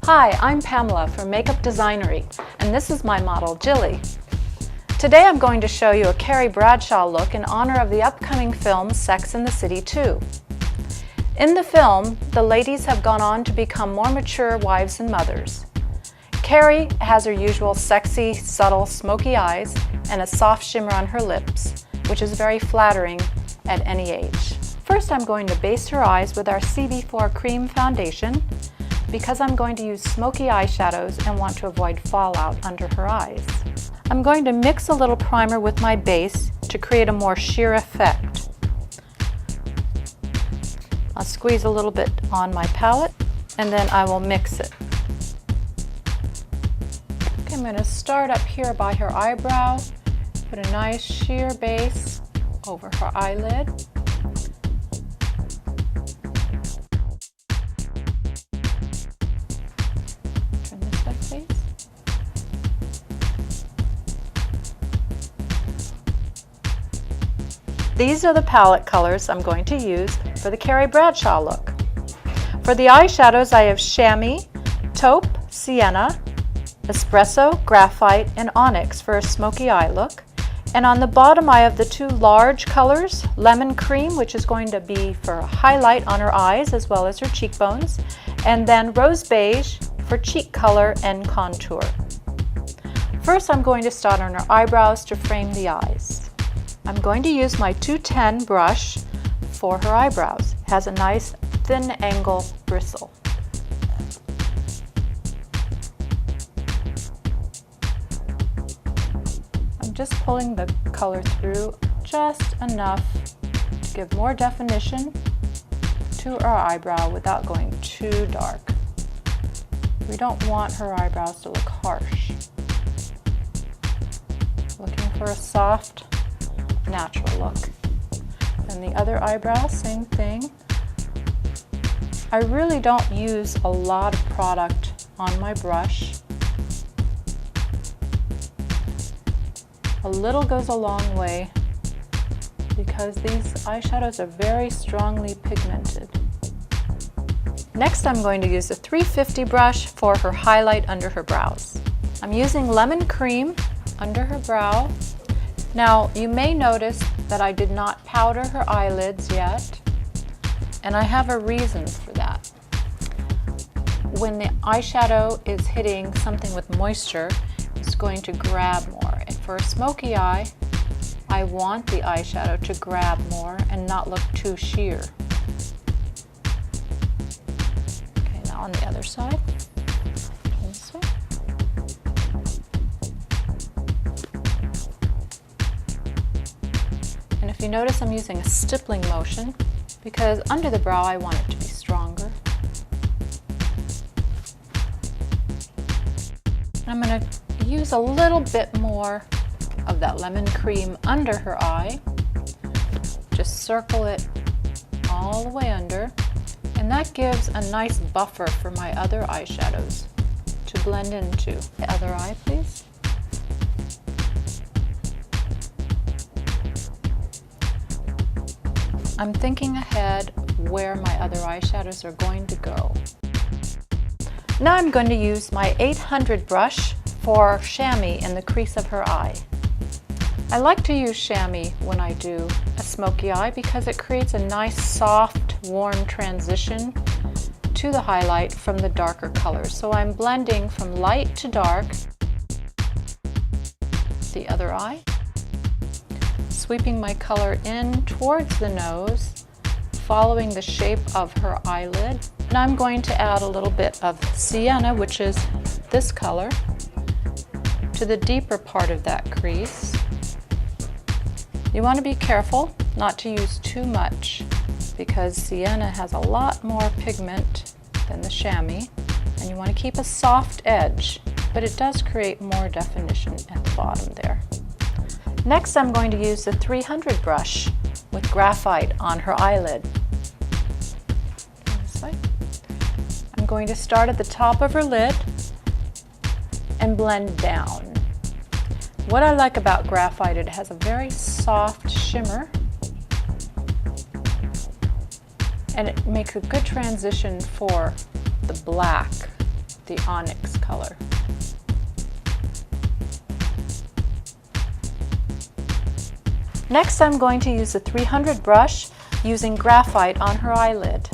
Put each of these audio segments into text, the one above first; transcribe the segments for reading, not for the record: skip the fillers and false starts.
Hi, I'm Pamela from Makeup Designory, and this is my model, Jilly. Today I'm going to show you a Carrie Bradshaw look in honor of the upcoming film Sex and the City 2. In the film, the ladies have gone on to become more mature wives and mothers. Carrie has her usual sexy, subtle, smoky eyes and a soft shimmer on her lips, which is very flattering at any age. First, I'm going to base her eyes with our CB4 Cream Foundation because I'm going to use smoky eyeshadows and want to avoid fallout under her eyes. I'm going to mix a little primer with my base to create a more sheer effect. I'll squeeze a little bit on my palette and then I will mix it. Okay, I'm going to start up here by her eyebrow, put a nice sheer base over her eyelid. Turn this way, please. These are the palette colors I'm going to use for the Carrie Bradshaw look. For the eyeshadows, I have Chamois, Taupe, Sienna, Espresso, Graphite, and Onyx for a smoky eye look. And on the bottom, I have the two large colors, Lemon Cream, which is going to be for a highlight on her eyes as well as her cheekbones, and then Rose Beige for cheek color and contour. First, I'm going to start on her eyebrows to frame the eyes. I'm going to use my 210 brush for her eyebrows. It has a nice thin angle bristle. I'm just pulling the color through just enough to give more definition to our eyebrow without going too dark. We don't want her eyebrows to look harsh. Looking for a soft, natural look. And the other eyebrow, same thing. I really don't use a lot of product on my brush. A little goes a long way because these eyeshadows are very strongly pigmented. Next, I'm going to use a 350 brush for her highlight under her brows. I'm using Lemon Cream under her brow. Now, you may notice that I did not powder her eyelids yet, and I have a reason for that. When the eyeshadow is hitting something with moisture, it's going to grab more. And for a smoky eye, I want the eyeshadow to grab more and not look too sheer. Okay, now on the other side. Turn this way. And if you notice, I'm using a stippling motion because under the brow I want it to be stronger. I'm going to use a little bit more of that lemon cream under her eye. Just circle it all the way under, and that gives a nice buffer for my other eyeshadows to blend into. The other eye, please. I'm thinking ahead where my other eyeshadows are going to go. Now I'm going to use my 800 brush for chamois in the crease of her eye. I like to use chamois when I do a smoky eye because it creates a nice soft, warm transition to the highlight from the darker colors. So I'm blending from light to dark. The other eye. Sweeping my color in towards the nose, following the shape of her eyelid. And I'm going to add a little bit of Sienna, which is this color, to the deeper part of that crease. You want to be careful not to use too much because Sienna has a lot more pigment than the chamois, and you want to keep a soft edge, but it does create more definition at the bottom there. Next, I'm going to use the 300 brush with graphite on her eyelid. This way. I'm going to start at the top of her lid and blend down. What I like about graphite, it has a very soft shimmer and it makes a good transition for the black the onyx color. Next, I'm going to use the 300 brush using graphite on her eyelid.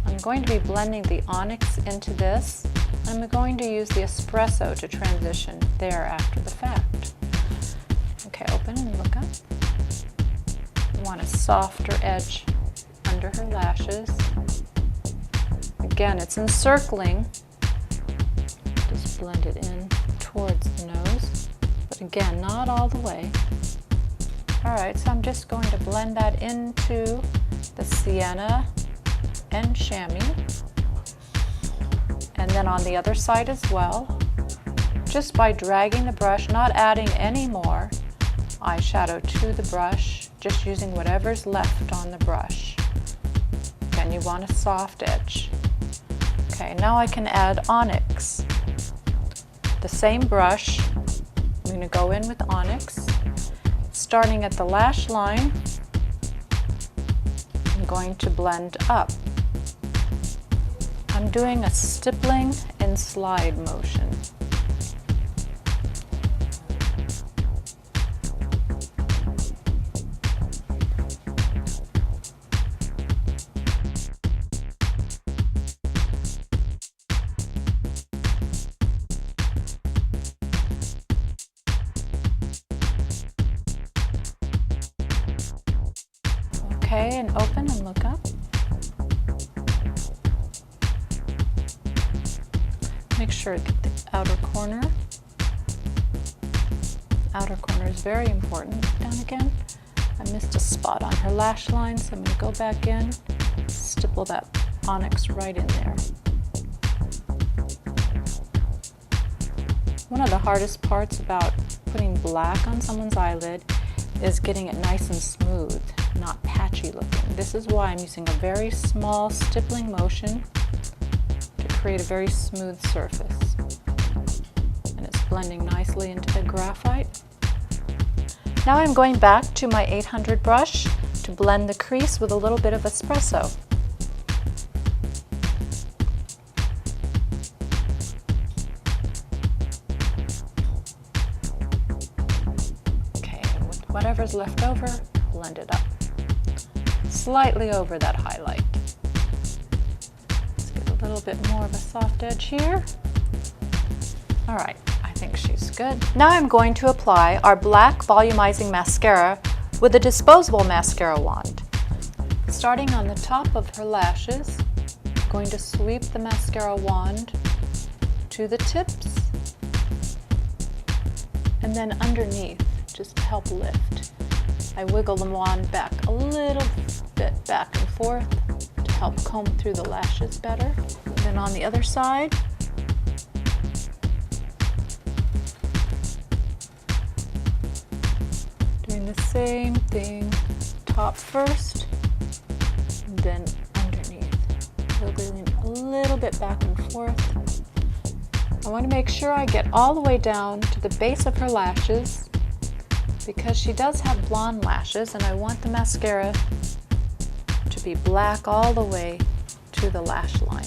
I'm going to be blending the onyx into this. I'm going to use the espresso to transition there after the fact. Okay, open and look up. You want a softer edge under her lashes. Again, it's encircling. Just blend it in towards the nose. But again, not all the way. Alright, so I'm just going to blend that into the sienna and chamois. And then on the other side as well, just by dragging the brush, not adding any more eyeshadow to the brush, just using whatever's left on the brush. Again, you want a soft edge. Okay, now I can add onyx. The same brush, I'm going to go in with onyx. Starting at the lash line, I'm going to blend up. I'm doing a stippling and slide motion. Okay, and open and look up. Make sure to get the outer corner. Outer corner is very important. Down again. I missed a spot on her lash line, so I'm going to go back in, stipple that onyx right in there. One of the hardest parts about putting black on someone's eyelid is getting it nice and smooth, not patchy looking. This is why I'm using a very small stippling motion to create a very smooth surface. And it's blending nicely into the graphite. Now I'm going back to my 800 brush to blend the crease with a little bit of espresso. Okay, and with whatever's left over, blend it up. Slightly over that highlight. Let's get a little bit more of a soft edge here. All right, I think she's good. Now I'm going to apply our black volumizing mascara with a disposable mascara wand. Starting on the top of her lashes, I'm going to sweep the mascara wand to the tips and then underneath, just to help lift. I wiggle the wand back a little bit back and forth to help comb through the lashes better. And then on the other side, doing the same thing, top first, and then underneath. Wiggling a little bit back and forth. I want to make sure I get all the way down to the base of her lashes, because she does have blonde lashes and I want the mascara to be black all the way to the lash line.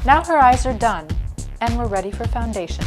Now her eyes are done and we're ready for foundation.